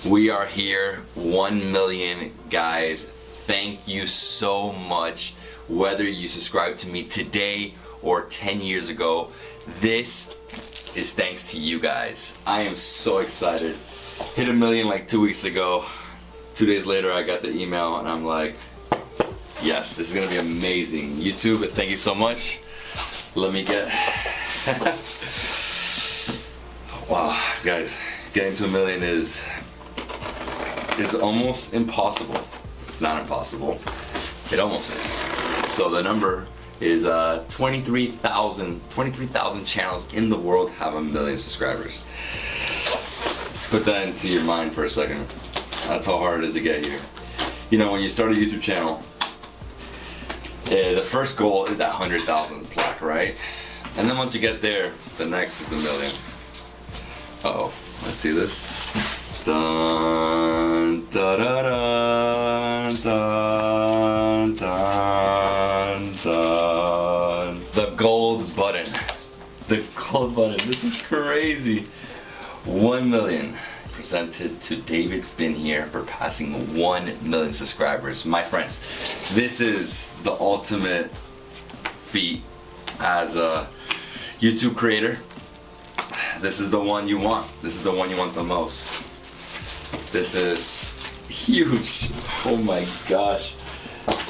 We are here, 1 million guys. Thank you so much. Whether you subscribe to me today or 10 years ago, this is thanks to you guys. I am so excited. Hit 1 million like 2 weeks ago. 2 days later I got the email and I'm like, yes, this is gonna be amazing. YouTube, thank you so much. Let me get wow, guys, getting to 1 million is almost impossible. It's not impossible. It almost is. So the number is 23,000 channels in the world have 1 million subscribers. Put that into your mind for a second. That's how hard it is to get here. You know, when you start a YouTube channel, the first goal is that 100,000 plaque, right? And then once you get there, the next is the million. Uh-oh, let's see this. Dun, da, da, dun, dun, dun, dun. The gold button. The gold button. This is crazy. 1 million. Presented to Davidsbeenhere for passing 1 million subscribers. My friends, this is the ultimate feat as a YouTube creator. This is the one you want. This is the one you want the most. This is huge. Oh my gosh.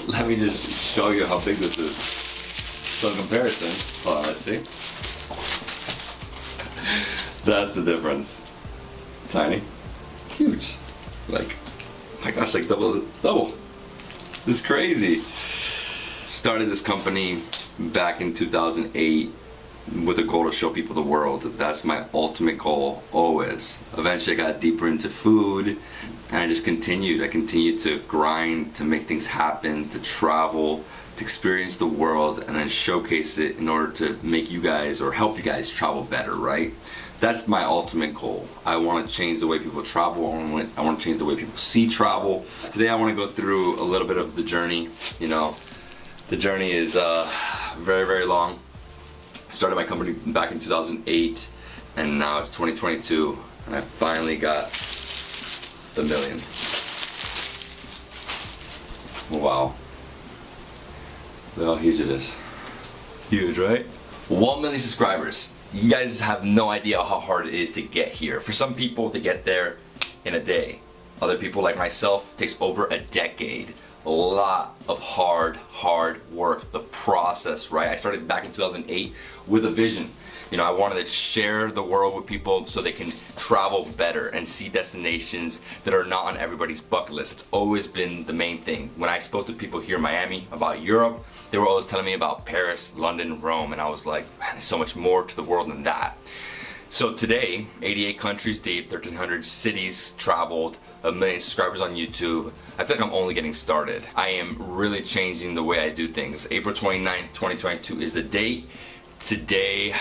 Let me just show you how big this is. So in comparison, hold on, let's see. That's the difference. Tiny, huge, like, my gosh, like double. This is crazy. Started this company back in 2008 with a goal to show people the world. That's my ultimate goal, always. Eventually I got deeper into food and I just continued. I continued to grind, to make things happen, to travel, to experience the world, and then showcase it in order to make you guys, or help you guys travel better, right? That's my ultimate goal. I want to change the way people travel. I want to change the way people see travel. Today I want to go through a little bit of the journey. You know, the journey is very, very long. I started my company back in 2008 and now it's 2022 and I finally got the million. Wow. Look how huge it is. Huge, right? 1 million subscribers. You guys have no idea how hard it is to get here. For some people, they get there in a day. Other people like myself, takes over a decade. A lot of hard work, the process, right? I started back in 2008 with a vision. You know, I wanted to share the world with people so they can travel better and see destinations that are not on everybody's bucket list. It's always been the main thing. When I spoke to people here in Miami about Europe, they were always telling me about Paris, London, Rome, and I was like, man, there's so much more to the world than that. So today, 88 countries deep, 1,300 cities traveled, 1 million subscribers on YouTube. I feel like I'm only getting started. I am really changing the way I do things. April 29th, 2022 is the date. Today,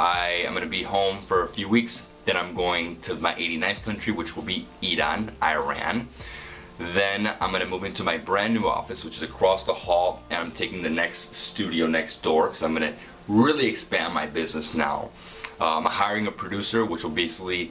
I am going to be home for a few weeks. Then I'm going to my 89th country, which will be Iran. Then I'm going to move into my brand new office, which is across the hall, and I'm taking the next studio next door because I'm going to really expand my business now. I'm hiring a producer, which will basically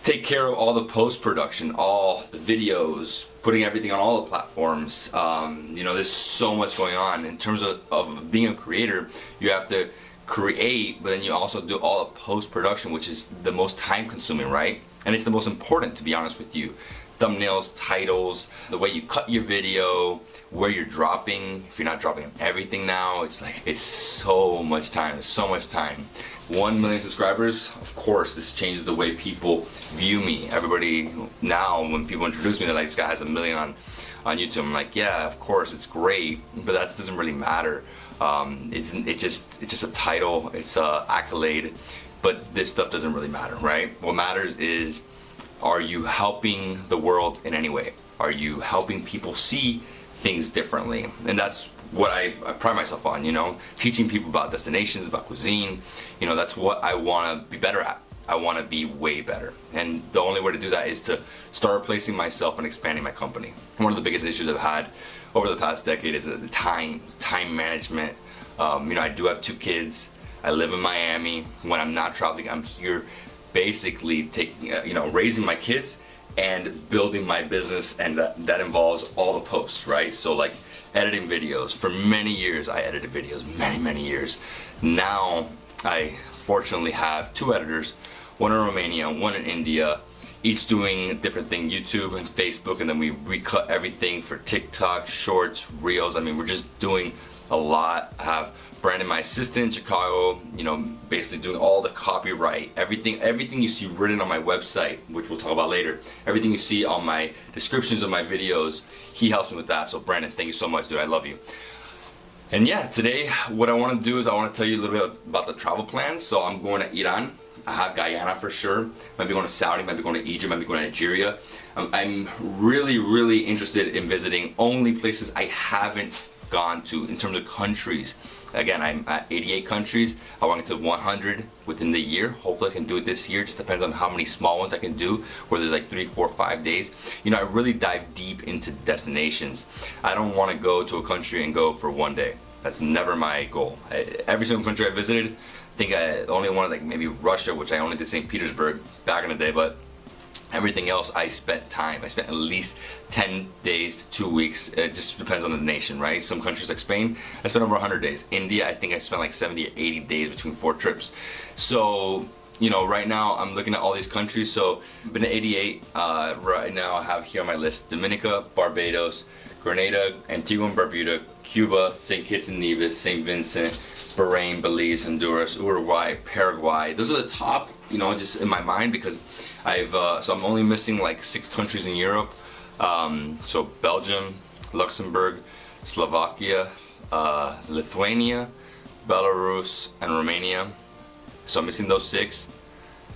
take care of all the post-production, all the videos, putting everything on all the platforms. You know, there's so much going on. In terms of being a creator, you have to create, but then you also do all the post-production, which is the most time-consuming, right? And it's the most important, to be honest with you. Thumbnails, titles, the way you cut your video, where you're dropping. If you're not dropping everything now, it's like, it's so much time, so much time. 1 million subscribers, of course, this changes the way people view me. Everybody now, when people introduce me, they're like, this guy has 1 million on YouTube. I'm like, yeah, of course, it's great, but that doesn't really matter. It's just a title, it's a accolade, but this stuff doesn't really matter, right? What matters is, are you helping the world in any way? Are you helping people see things differently? And that's what I pride myself on, you know, teaching people about destinations, about cuisine. You know, that's what I want to be better at. I want to be way better. And the only way to do that is to start replacing myself and expanding my company. One of the biggest issues I've had over the past decade is the time management. You know, I do have 2 kids. I live in Miami. When I'm not traveling, I'm here basically taking, you know, raising my kids and building my business, and that involves all the posts, right? So like editing videos. For many years I edited videos, many years. Now I fortunately have 2 editors, one in Romania, one in India, each doing a different thing, YouTube and Facebook, and then we recut everything for TikTok, Shorts, Reels. I mean, we're just doing a lot. I have Brandon, my assistant in Chicago, you know, basically doing all the copyright, everything you see written on my website, which we'll talk about later, everything you see on my descriptions of my videos, he helps me with that. So Brandon, thank you so much, dude. I love you. And yeah, today what I want to do is I want to tell you a little bit about the travel plans. So I'm going to Iran. I have Guyana for sure. Might be going to Saudi, might be going to Egypt, might be going to Nigeria. I'm really interested in visiting only places I haven't gone to in terms of countries. Again, I'm at 88 countries. I want to get to 100 within the year. Hopefully I can do it this year. Just depends on how many small ones I can do, where there's like 3, 4, 5 days. You know, I really dive deep into destinations. I don't want to go to a country and go for 1 day. That's never my goal. Every single country I visited, I think I only wanted like maybe Russia, which I only did St. Petersburg back in the day, but everything else I spent time. I spent at least 10 days to 2 weeks. It just depends on the nation, right? Some countries like Spain, I spent over 100 days. India, I think I spent like 70 or 80 days between 4 trips. So, you know, right now I'm looking at all these countries. So I've been to 88. Right now I have here on my list Dominica, Barbados, Grenada, Antigua and Barbuda, Cuba, St. Kitts and Nevis, St. Vincent, Bahrain, Belize, Honduras, Uruguay, Paraguay. Those are the top, you know, just in my mind, because so I'm only missing like 6 countries in Europe. So Belgium, Luxembourg, Slovakia, Lithuania, Belarus, and Romania. So I'm missing those 6.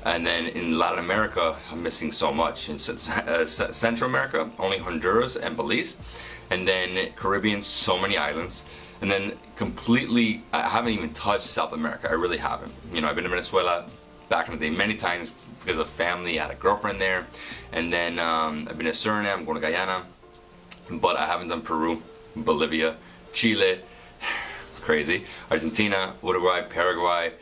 And then in Latin America, I'm missing so much. In Central America, only Honduras and Belize. And then Caribbean, so many islands. And then completely, I haven't even touched South America. I really haven't. You know, I've been to Venezuela back in the day many times because of family. I had a girlfriend there. And then I've been to Suriname, I'm going to Guyana. But I haven't done Peru, Bolivia, Chile, crazy, Argentina, Uruguay, Paraguay.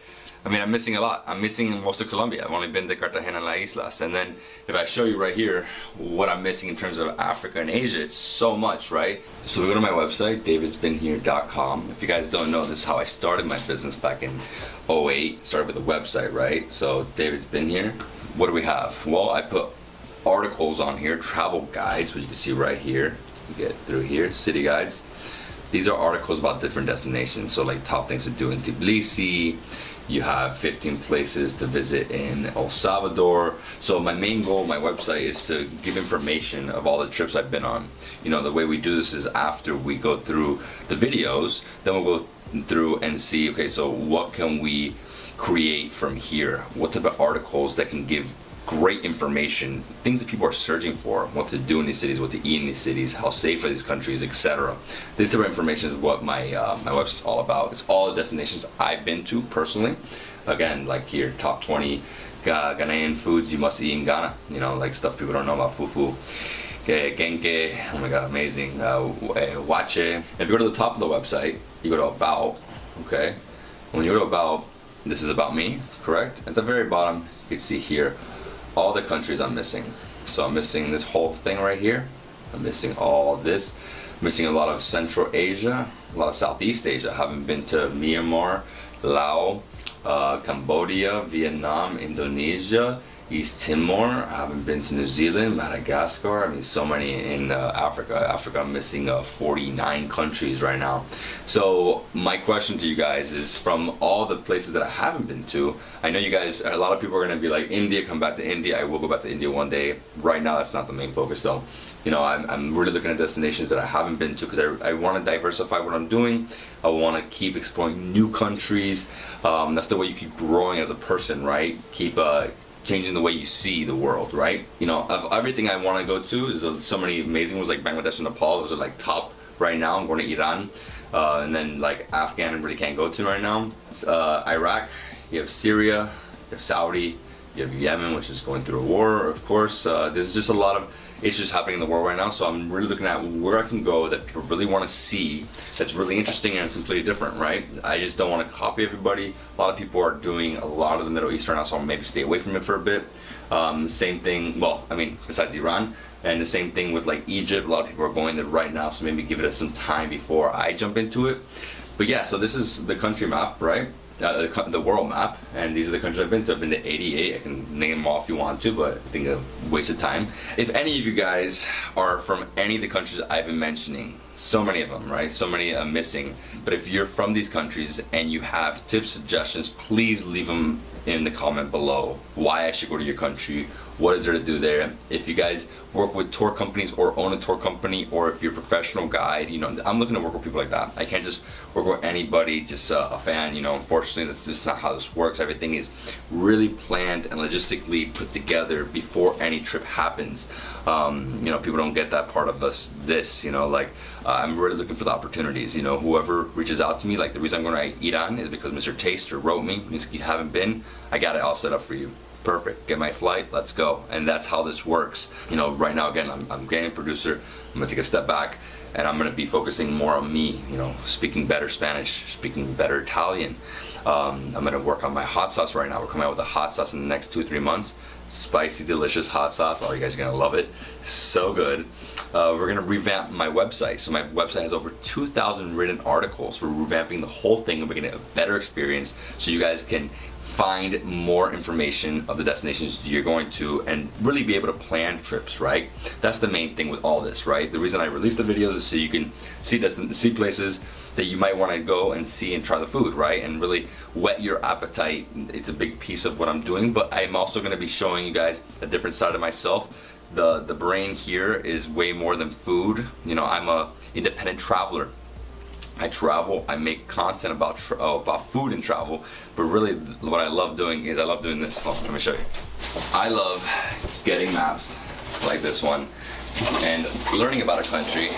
I mean, I'm missing a lot. I'm missing most of Colombia. I've only been to Cartagena and La Islas. And then if I show you right here what I'm missing in terms of Africa and Asia, it's so much, right? So we go to my website, davidsbeenhere.com. If you guys don't know, this is how I started my business back in 08. Started with a website, right? So Davidsbeenhere. What do we have? Well, I put articles on here, travel guides, which you can see right here. You get through here, city guides. These are articles about different destinations. So like top things to do in Tbilisi. You have 15 places to visit in El Salvador. So my main goal, my website, is to give information of all the trips I've been on. You know, the way we do this is after we go through the videos, then we'll go through and see, okay, so what can we create from here? What type of articles that can give great information, things that people are searching for, what to do in these cities, what to eat in these cities, how safe are these countries, etc. This type of information is what my website's all about. It's all the destinations I've been to personally. Again, like here, top 20 Ghanaian foods you must eat in Ghana. You know, like stuff people don't know about, fufu, genke, oh my god, amazing, wache. If you go to the top of the website, you go to about, okay? When you go to about, this is about me, correct? At the very bottom, you can see here all the countries I'm missing. So I'm missing this whole thing right here. I'm missing all this. I'm missing a lot of Central Asia, a lot of Southeast Asia. I haven't been to Myanmar, Laos, Cambodia, Vietnam, Indonesia, East Timor. I haven't been to New Zealand, Madagascar. I mean, so many in Africa. Africa, I'm missing 49 countries right now. So my question to you guys is, from all the places that I haven't been to, I know you guys, a lot of people are going to be like, India, come back to India. I will go back to India one day. Right now, that's not the main focus though. You know, I'm really looking at destinations that I haven't been to because I want to diversify what I'm doing. I want to keep exploring new countries. That's the way you keep growing as a person, right? Keep changing the way you see the world, right? You know, of everything I want to go to, is so many amazing ones like Bangladesh and Nepal. Those are like top right now. I'm going to Iran, and then like Afghan I really can't go to right now. Iraq, you have Syria, you have Saudi, you have Yemen, which is going through a war, of course. There's just a lot of issues happening in the world right now, so I'm really looking at where I can go that people really want to see, that's really interesting and completely different, right? I just don't want to copy everybody. A lot of people are doing a lot of the Middle East right now, so I'll maybe stay away from it for a bit. Same thing, well, I mean, besides Iran. And the same thing with like Egypt. A lot of people are going there right now, so maybe give it some time before I jump into it. But yeah, so this is the country map, right? The world map, and these are the countries I've been to. I've been to 88. I can name them all if you want to, but I think a waste of time. If any of you guys are from any of the countries I've been mentioning, so many of them, right? So many I'm missing. But if you're from these countries and you have tips, suggestions, please leave them in the comment below. Why I should go to your country. What is there to do there? If you guys work with tour companies or own a tour company, or if you're a professional guide, you know, I'm looking to work with people like that. I can't just work with anybody, just a fan, you know. Unfortunately, that's just not how this works. Everything is really planned and logistically put together before any trip happens. You know, people don't get that part of this, you know, like I'm really looking for the opportunities. You know, whoever reaches out to me, like the reason I'm going to Iran is because Mr. Taster wrote me. If you haven't been, I got it all set up for you. Perfect. Get my flight, let's go. And that's how this works. You know, right now, again, I'm getting a producer. I'm gonna take a step back and I'm gonna be focusing more on me, you know, speaking better Spanish, speaking better Italian. I'm gonna work on my hot sauce right now. We're coming out with a hot sauce in the next 2-3 months. Spicy, delicious hot sauce. All you guys are gonna love it. So good. We're gonna revamp my website. So my website has over 2,000 written articles. We're revamping the whole thing and we're getting a better experience so you guys can find more information of the destinations you're going to and really be able to plan trips, right? That's the main thing with all this, right? The reason I release the videos is so you can see places that you might want to go and see and try the food, right? And really whet your appetite. It's a big piece of what I'm doing, but I'm also going to be showing you guys a different side of myself. The brain here is way more than food. You know, I'm a independent traveler. I travel, I make content about food and travel, but really what I love doing is I love doing this. Hold on, let me show you. I love getting maps like this one and learning about a country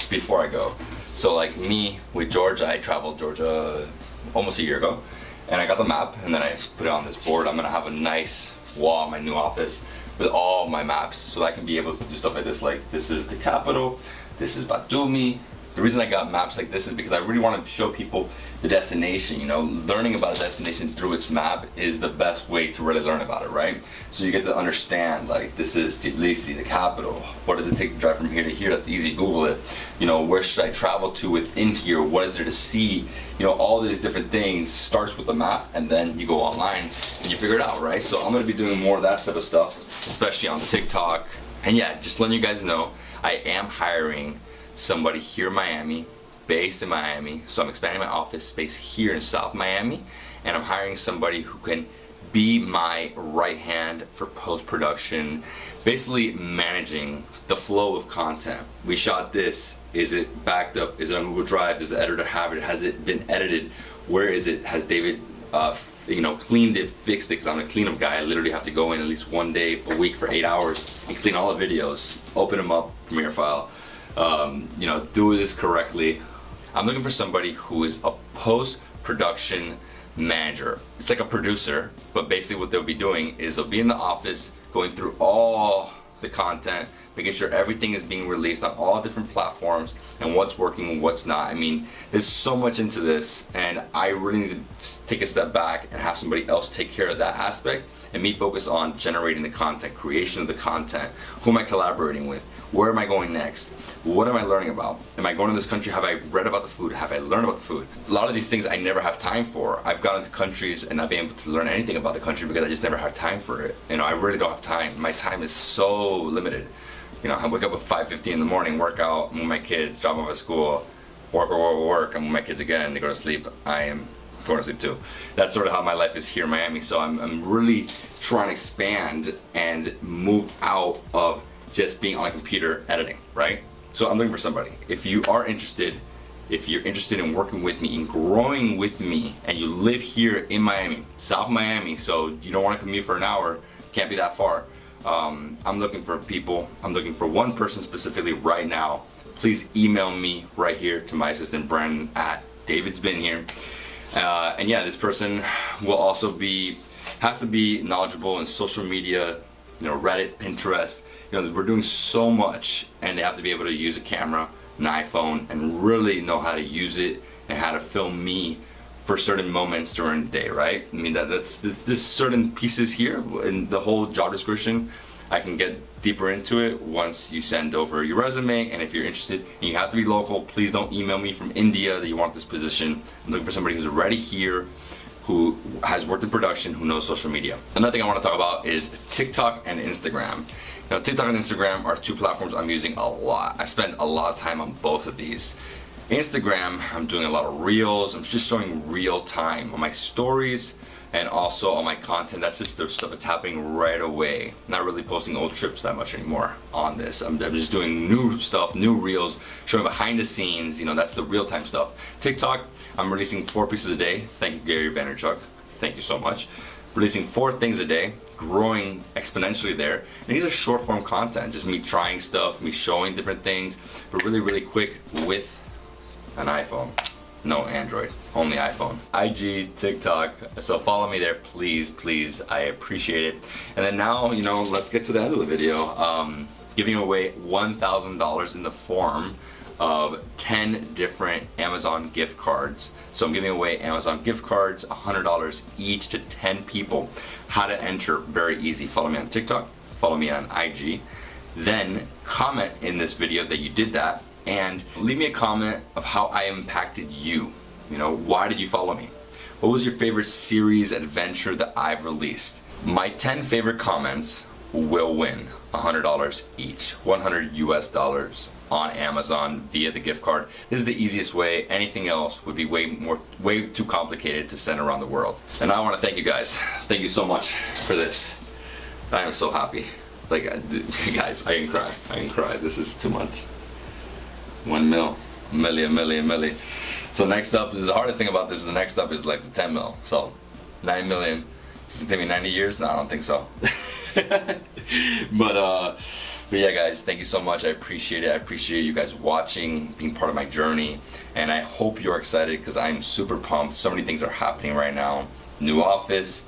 before I go. So like me with Georgia, I traveled Georgia almost a year ago, and I got the map and then I put it on this board. I'm gonna have a nice wall in my new office with all my maps so that I can be able to do stuff like this. Like this is the capital, this is Batumi. The reason I got maps like this is because I really want to show people the destination. You know, learning about a destination through its map is the best way to really learn about it, right? So you get to understand, like, this is Tbilisi, the capital. What does it take to drive from here to here? That's easy, Google it. You know, where should I travel to within here? What is there to see? You know, all these different things starts with the map, and then you go online and you figure it out, right? So I'm going to be doing more of that type of stuff, especially on TikTok. And yeah, just letting you guys know, I am hiring somebody here in Miami, based in Miami. So I'm expanding my office space here in South Miami, and I'm hiring somebody who can be my right hand for post-production, basically managing the flow of content. We shot this, is it backed up, is it on Google Drive, does the editor have it, has it been edited, where is it, has David you know, cleaned it, fixed it, because I'm a cleanup guy. I literally have to go in at least one day a week for 8 hours and clean all the videos, open them up, Premiere file, you know, do this correctly. I'm looking for somebody who is a post-production manager. It's like a producer, but basically what they'll be doing is they'll be in the office going through all the content, making sure everything is being released on all different platforms and what's working and what's not. I mean, there's so much into this, and I really need to take a step back and have somebody else take care of that aspect, and me focus on generating the content, creation of the content. Who am I collaborating with? Where am I going next? What am I learning about? Am I going to this country? Have I read about the food? Have I learned about the food? A lot of these things I never have time for. I've gone into countries and not been able to learn anything about the country because I just never have time for it. You know, I really don't have time. My time is so limited. You know, I wake up at 5:50 in the morning, work out, I'm with my kids, drop off at school, work, I'm with my kids again, they go to sleep, I am going to sleep too. That's sort of how my life is here in Miami. So I'm really trying to expand and move out of just being on a computer editing, right? So I'm looking for somebody. If you are interested, if you're interested in working with me, in growing with me, and you live here in Miami, South Miami, so you don't want to commute for an hour, can't be that far. I'm looking for people. I'm looking for one person specifically right now. Please email me right here to my assistant Brandon at Davidsbeenhere. And yeah, this person will also has to be knowledgeable in social media, you know, Reddit, Pinterest. You know, we're doing so much, and they have to be able to use a camera, an iPhone, and really know how to use it and how to film me for certain moments during the day, right? I mean, there's certain pieces here in the whole job description. I can get deeper into it once you send over your resume, and if you're interested, and you have to be local, please don't email me from India that you want this position. I'm looking for somebody who's already here, who has worked in production, who knows social media. Another thing I want to talk about is TikTok and Instagram. You know, TikTok and Instagram are two platforms I'm using a lot. I spend a lot of time on both of these. Instagram, I'm doing a lot of reels. I'm just showing real time on my stories and also on my content. That's just the stuff that's happening right away. Not really posting old trips that much anymore on this. I'm just doing new stuff, new reels, showing behind the scenes. You know, that's the real time stuff. TikTok, I'm releasing 4 pieces a day. Thank you, Gary Vaynerchuk. Thank you so much. Releasing 4 things a day, growing exponentially there. And these are short form content, just me trying stuff, me showing different things, but really, really quick with an iPhone. No Android, only iPhone. IG, TikTok, so follow me there, please, please, I appreciate it. And then now, you know, let's get to the end of the video. Giving away $1,000 in the form of 10 different Amazon gift cards. So I'm giving away Amazon gift cards, $100 each to 10 people. How to enter, very easy. Follow me on TikTok, follow me on IG, then comment in this video that you did that, and leave me a comment of how I impacted you. You know, why did you follow me? What was your favorite series adventure that I've released? My 10 favorite comments will win $100 each, $100 US on Amazon via the gift card. This is the easiest way. Anything else would be way too complicated to send around the world. And I want to thank you guys. Thank you so much for this. I am so happy. Like, guys, I can cry. I can cry. This is too much. 1 million. So next up, the hardest thing about this is the next up is like the 10 mil. So 9 million. Does it take me 90 years? No, I don't think so. But yeah, guys, thank you so much. I appreciate it. I appreciate you guys watching, being part of my journey, and I hope you're excited because I'm super pumped. So many things are happening right now. New office,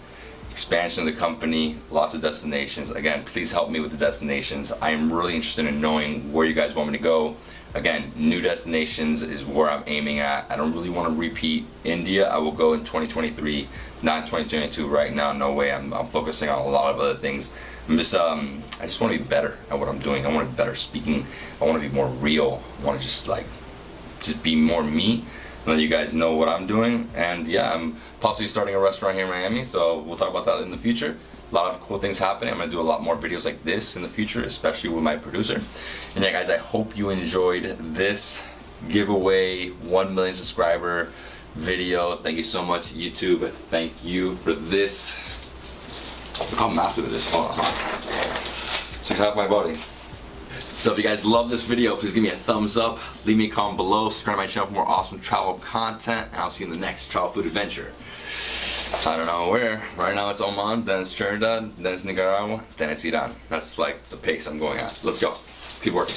expansion of the company, lots of destinations. Again, please help me with the destinations. I am really interested in knowing where you guys want me to go. Again, new destinations is where I'm aiming at. I don't really want to repeat India. I will go in 2023, not 2022 right now. No way. I'm focusing on a lot of other things. I just want to be better at what I'm doing. I want to be better speaking. I want to be more real. I want to just be more me, and let you guys know what I'm doing. And yeah, I'm possibly starting a restaurant here in Miami, so we'll talk about that in the future. A lot of cool things happening. I'm gonna do a lot more videos like this in the future, especially with my producer. And yeah, guys, I hope you enjoyed this giveaway 1 million subscriber video. Thank you so much, YouTube. Thank you for this. Look how massive it is. Hold on, It's like half my body. So if you guys love this video, please give me a thumbs up. Leave me a comment below. Subscribe to my channel for more awesome travel content. And I'll see you in the next travel food adventure. I don't know where. Right now it's Oman, then it's Trinidad, then it's Nicaragua, then it's Iran. That's like the pace I'm going at. Let's go. Let's keep working.